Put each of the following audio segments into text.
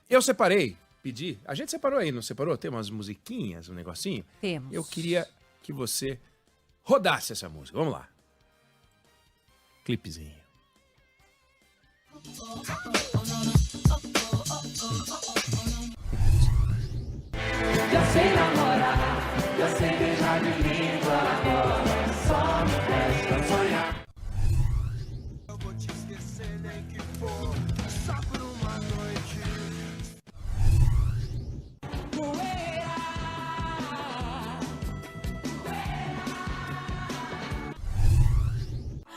Eu separei, pedi. A gente separou aí, não separou? Tem umas musiquinhas, um negocinho? Temos. Eu queria que você rodasse essa música. Vamos lá. Clipezinho. Já sei namorar, já sei beijar de língua, agora só me resta sonhar. Eu vou te esquecer nem que for, só por uma noite.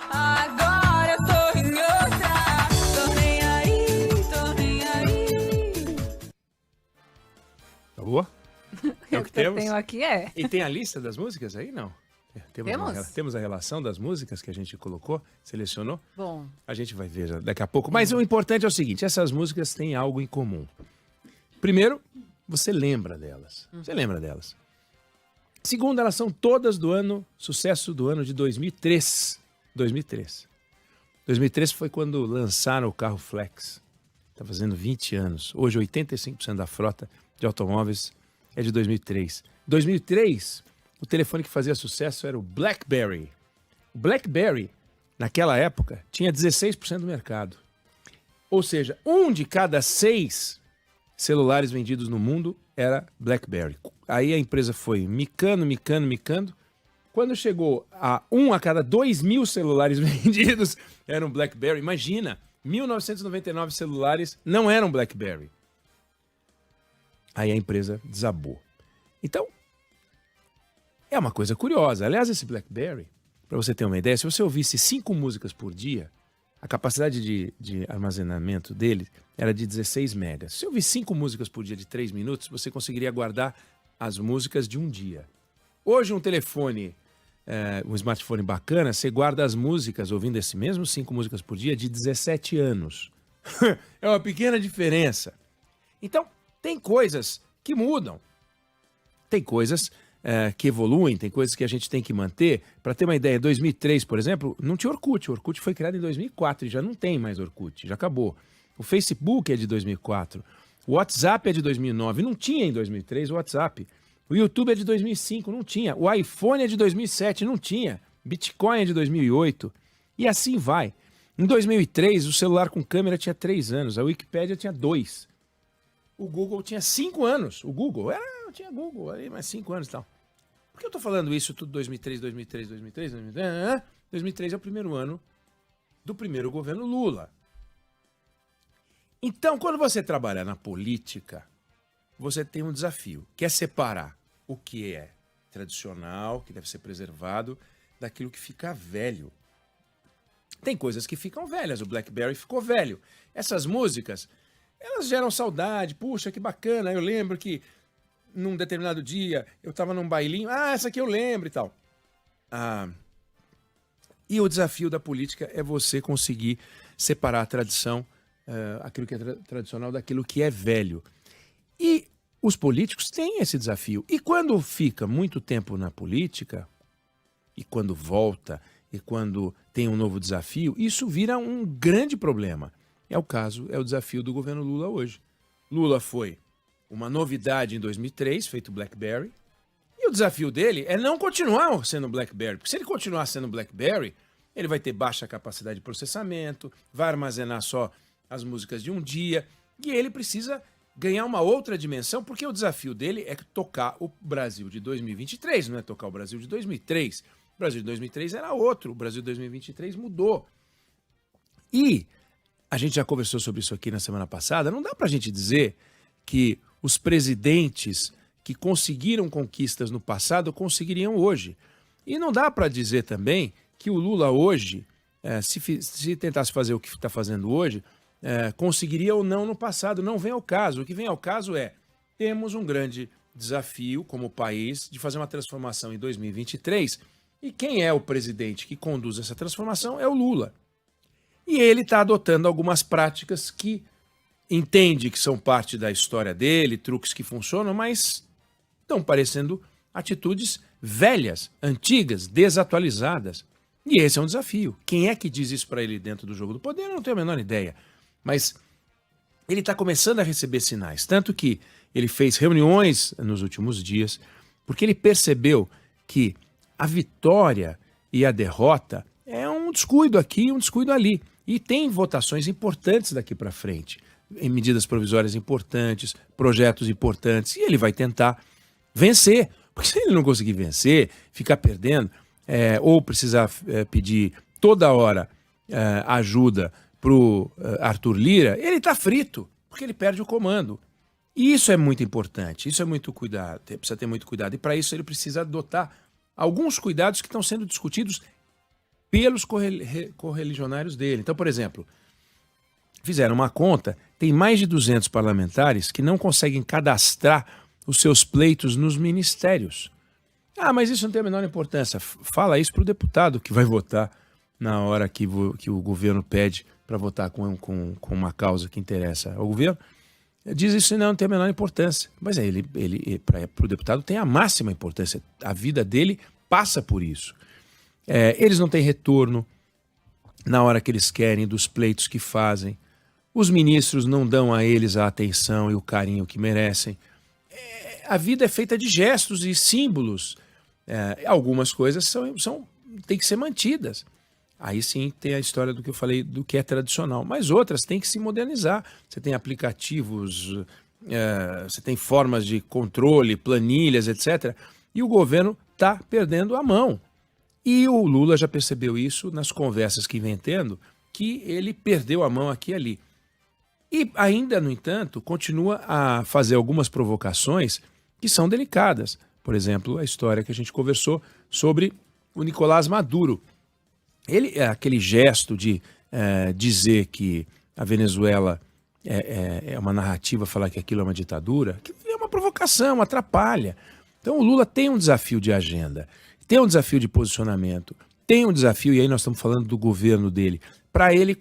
Agora eu tô em outra, tô nem aí, tô nem aí. Tá boa? É o que Eu temos? tenho aqui, é. E tem a lista das músicas aí, não? Temos? Temos a relação das músicas que a gente colocou, selecionou. Bom, A gente vai ver daqui a pouco. Mas o importante é o seguinte, essas músicas têm algo em comum. Primeiro, você lembra delas. Você lembra delas. Segundo, elas são todas do ano, sucesso do ano de 2003. 2003. 2003 foi quando lançaram o carro Flex. Está fazendo 20 anos. Hoje, 85% da frota de automóveis é de 2003. 2003, o telefone que fazia sucesso era o BlackBerry. O BlackBerry, naquela época, tinha 16% do mercado. Ou seja, 1 de cada 6 celulares vendidos no mundo era BlackBerry. Aí a empresa foi micando. Quando chegou a 1 a cada 2.000 celulares vendidos eram BlackBerry, imagina, 1999 celulares não eram BlackBerry. Aí a empresa desabou. Então, é uma coisa curiosa. Aliás, esse BlackBerry, para você ter uma ideia, se você ouvisse 5 músicas por dia, a capacidade de armazenamento dele era de 16 megas. Se eu ouvir 5 músicas por dia de 3 minutos, você conseguiria guardar as músicas de um dia. Hoje, um telefone, um smartphone bacana, você guarda as músicas, ouvindo esse mesmo 5 músicas por dia, de 17 anos. É uma pequena diferença. Então, tem coisas que mudam. Tem coisas que evoluem, tem coisas que a gente tem que manter. Para ter uma ideia, 2003, por exemplo, não tinha Orkut. O Orkut foi criado em 2004 e já não tem mais Orkut, já acabou. O Facebook é de 2004. O WhatsApp é de 2009. Não tinha em 2003 o WhatsApp. O YouTube é de 2005, não tinha. O iPhone é de 2007, não tinha. Bitcoin é de 2008. E assim vai. Em 2003, o celular com câmera tinha 3 anos. A Wikipédia tinha 2. O Google tinha 5 anos. O Google, tinha Google aí, mais 5 anos e tal. Por que eu tô falando isso tudo 2003? 2003 é o primeiro ano do primeiro governo Lula. Então, quando você trabalha na política, você tem um desafio, que é separar o que é tradicional, que deve ser preservado, daquilo que fica velho. Tem coisas que ficam velhas, o BlackBerry ficou velho. Essas músicas, elas geram saudade, puxa, que bacana, eu lembro que num determinado dia eu estava num bailinho, essa aqui eu lembro e tal. E o desafio da política é você conseguir separar a tradição, aquilo que é tradicional, daquilo que é velho. E os políticos têm esse desafio. E quando fica muito tempo na política, e quando volta, e quando tem um novo desafio, isso vira um grande problema. É o desafio do governo Lula hoje. Lula foi uma novidade em 2003, feito BlackBerry, e o desafio dele é não continuar sendo BlackBerry, porque se ele continuar sendo BlackBerry, ele vai ter baixa capacidade de processamento, vai armazenar só as músicas de um dia, e ele precisa ganhar uma outra dimensão, porque o desafio dele é tocar o Brasil de 2023, não é tocar o Brasil de 2003. O Brasil de 2003 era outro, o Brasil de 2023 mudou. E a gente já conversou sobre isso aqui na semana passada, não dá pra gente dizer que os presidentes que conseguiram conquistas no passado conseguiriam hoje. E não dá para dizer também que o Lula hoje, se tentasse fazer o que está fazendo hoje, conseguiria ou não no passado. Não vem ao caso. O que vem ao caso é, temos um grande desafio como país de fazer uma transformação em 2023, e quem é o presidente que conduz essa transformação é o Lula. E ele está adotando algumas práticas que entende que são parte da história dele, truques que funcionam, mas estão parecendo atitudes velhas, antigas, desatualizadas. E esse é um desafio. Quem é que diz isso para ele dentro do jogo do poder? Eu não tenho a menor ideia. Mas ele está começando a receber sinais. Tanto que ele fez reuniões nos últimos dias, porque ele percebeu que a vitória e a derrota é um descuido aqui, um descuido ali. E tem votações importantes daqui para frente, em medidas provisórias importantes, projetos importantes, e ele vai tentar vencer. Porque se ele não conseguir vencer, ficar perdendo, ou precisar pedir toda hora ajuda para o Arthur Lira, ele está frito, porque ele perde o comando. E isso é muito importante, isso é muito cuidado, precisa ter muito cuidado. E para isso ele precisa adotar alguns cuidados que estão sendo discutidos pelos correligionários dele. Então, por exemplo, fizeram uma conta, tem mais de 200 parlamentares que não conseguem cadastrar os seus pleitos nos ministérios. Ah, mas isso não tem a menor importância. Fala isso para o deputado que vai votar na hora que o governo pede para votar com uma causa que interessa ao governo. Diz isso e não tem a menor importância. Mas ele para o deputado tem a máxima importância. A vida dele passa por isso. Eles não têm retorno na hora que eles querem dos pleitos que fazem. Os ministros não dão a eles a atenção e o carinho que merecem. A vida é feita de gestos e símbolos. Algumas coisas têm que ser mantidas. Aí sim tem a história do que eu falei, do que é tradicional. Mas outras têm que se modernizar. Você tem aplicativos, você tem formas de controle, planilhas, etc. E o governo está perdendo a mão. E o Lula já percebeu isso nas conversas que vem tendo, que ele perdeu a mão aqui e ali. E ainda, no entanto, continua a fazer algumas provocações que são delicadas. Por exemplo, a história que a gente conversou sobre o Nicolás Maduro. Aquele gesto de dizer que a Venezuela é uma narrativa, falar que aquilo é uma ditadura, que é uma provocação, atrapalha. Então o Lula tem um desafio de agenda, tem um desafio de posicionamento, tem um desafio, e aí nós estamos falando do governo dele, para ele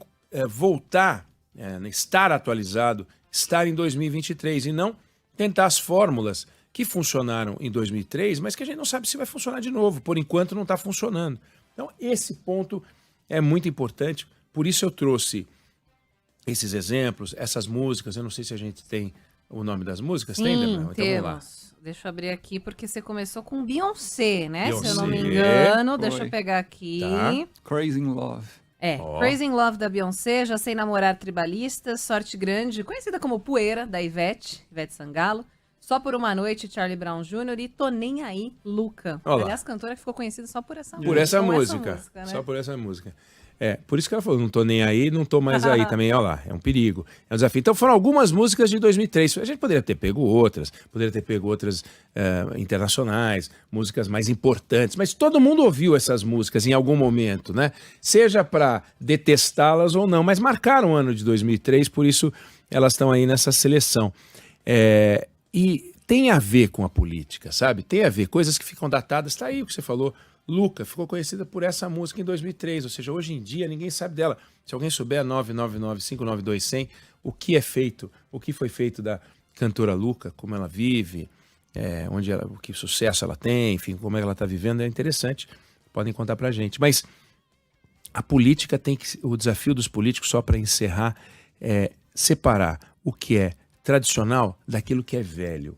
voltar, estar atualizado, estar em 2023 e não tentar as fórmulas que funcionaram em 2003, mas que a gente não sabe se vai funcionar de novo. Por enquanto não está funcionando. Então esse ponto é muito importante, por isso eu trouxe esses exemplos, essas músicas. Eu não sei se a gente tem o nome das músicas. Sim, tem, Débora? Então temos. vamos lá. Deixa eu abrir aqui, porque você começou com Beyoncé, né? Beyoncé. Se eu não me engano. Foi. Deixa eu pegar aqui. Tá. Crazy in Love. Ó. Crazy in Love da Beyoncé, Já Sei Namorar Tribalistas, Sorte Grande, conhecida como Poeira, da Ivete Sangalo, Só por Uma Noite, Charlie Brown Jr. e Tô Nem Aí, Luca. Olha lá. Aliás, cantora que ficou conhecida só por essa música. Por essa Com música. né? Só por essa música. Por isso que ela falou, não tô nem aí, não tô mais aí também, olha lá, é um perigo, é um desafio. Então foram algumas músicas de 2003, a gente poderia ter pego outras internacionais, músicas mais importantes, mas todo mundo ouviu essas músicas em algum momento, né? Seja para detestá-las ou não, mas marcaram o ano de 2003, por isso elas estão aí nessa seleção. E tem a ver com a política, sabe? Tem a ver, coisas que ficam datadas, tá aí o que você falou. Luca ficou conhecida por essa música em 2003, ou seja, hoje em dia ninguém sabe dela. Se alguém souber, 999-592-100, o que foi feito da cantora Luca, como ela vive, o que sucesso ela tem, enfim, como ela está vivendo, é interessante, podem contar pra gente. Mas a política o desafio dos políticos, só para encerrar, é separar o que é tradicional daquilo que é velho.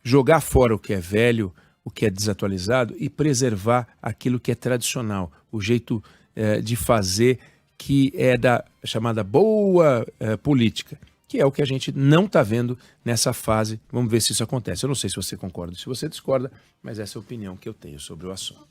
Jogar fora o que é velho, o que é desatualizado e preservar aquilo que é tradicional, o jeito de fazer que é da chamada boa política, que é o que a gente não está vendo nessa fase. Vamos ver se isso acontece. Eu não sei se você concorda, se você discorda, mas essa é a opinião que eu tenho sobre o assunto.